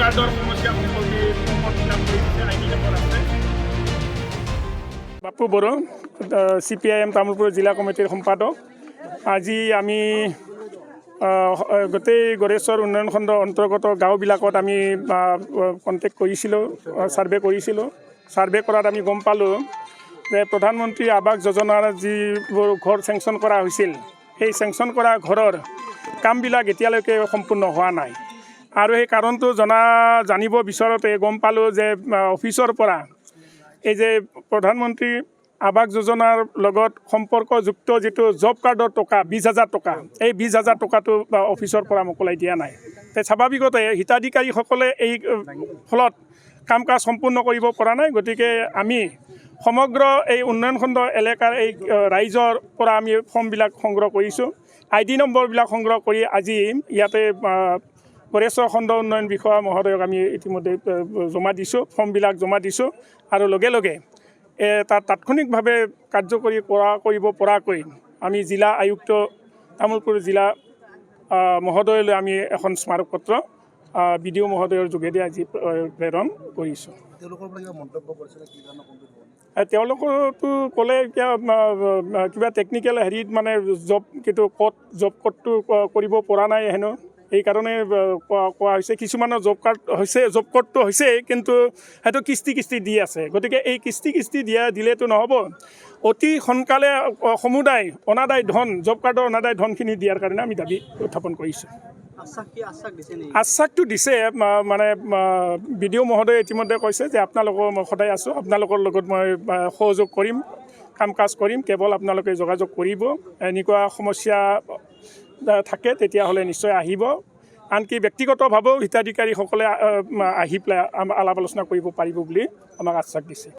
কাৰ্ডৰ সমস্যা আছে। বাপু বড়ো CPIM তামোলপুৰ জিলা কমিটিৰ সম্পাদক। আজি আমি গোটেই গড়েশ্বৰ উন্নয়ন খণ্ড অন্তৰ্গত গাঁওবিলাকত আমি কণ্টেক্ট কৰিছিলোঁ, ছাৰ্ভে কৰিছিলোঁ। ছাৰ্ভে কৰাত আমি গম পালোঁ যে প্ৰধানমন্ত্ৰী আৱাস যোজনাৰ যিবোৰ ঘৰ চেংচন কৰা হৈছিল, সেই চেংচন কৰা ঘৰৰ কামবিলাক এতিয়ালৈকে সম্পূৰ্ণ হোৱা নাই। আৰু সেই কাৰণটো জানিব বিচৰাতে গম পালোঁ যে অফিচৰ পৰা এই যে প্ৰধানমন্ত্ৰী আৱাস যোজনাৰ লগত সম্পৰ্কযুক্ত যিটো জব কাৰ্ডৰ টকা 20,000 টকা, এই 20,000 টকাটো অফিচৰ পৰা মোকলাই দিয়া নাই। স্বাভাৱিকতে হিতাধিকাৰীসকলে এই ফলত কাম কাজ সম্পূৰ্ণ কৰিব পৰা নাই। গতিকে আমি সমগ্ৰ এই উন্নয়ন খণ্ড এলেকাৰ এই ৰাইজৰ পৰা আমি ফৰ্মবিলাক সংগ্ৰহ কৰিছোঁ। ID নম্বৰবিলাক সংগ্ৰহ কৰি আজি ইয়াতে গড়েশ্বৰ খণ্ড উন্নয়ন বিষয়া মহোদয়ক আমি ইতিমধ্যে জমা দিছোঁ, ফৰ্মবিলাক জমা দিছোঁ। আৰু লগে লগে তাত তাৎক্ষণিকভাৱে কাৰ্যকৰী কৰিব পৰাকৈ আমি জিলা আয়ুক্ত তামোলপুৰ জিলা মহোদয়লৈ আমি এখন স্মাৰকপত্ৰ BDO মহোদয়ৰ যোগেদি আজি প্ৰেৰণ কৰিছোঁ। তেওঁলোকৰতো ক'লে এতিয়া কিবা টেকনিকেল হেৰিত মানে জব কোডটো কৰিব পৰা নাই হেনো, এইকাৰণে কোৱা হৈছে। কিছুমানৰ জব কোডটো হৈছে, কিন্তু সেইটো কিস্তি দি আছে। গতিকে এই কিস্তি দিলেতো নহ'ব। অতি সোনকালে সমুদায় অনাদায় ধন, জব কাৰ্ডৰ অনাদায় ধনখিনি দিয়াৰ কাৰণে আমি দাবী উত্থাপন কৰিছোঁ। আশ্বাসটো দিছে, মানে BDO মহোদয়ে ইতিমধ্যে কৈছে যে আপোনালোকৰ মই সদায় আছোঁ, আপোনালোকৰ লগত মই সহযোগ কৰিম, কাম কাজ কৰিম, কেৱল আপোনালোকে যোগাযোগ কৰিব। এনেকুৱা সমস্যা থাকে তেতিয়াহ'লে নিশ্চয় আহিব। আনকি ব্যক্তিগতভাৱেও হিতাধিকাৰীসকলে আহি পেলাই আলাপ আলোচনা কৰিব পাৰিব বুলি আমাক আশ্বাস দিছে।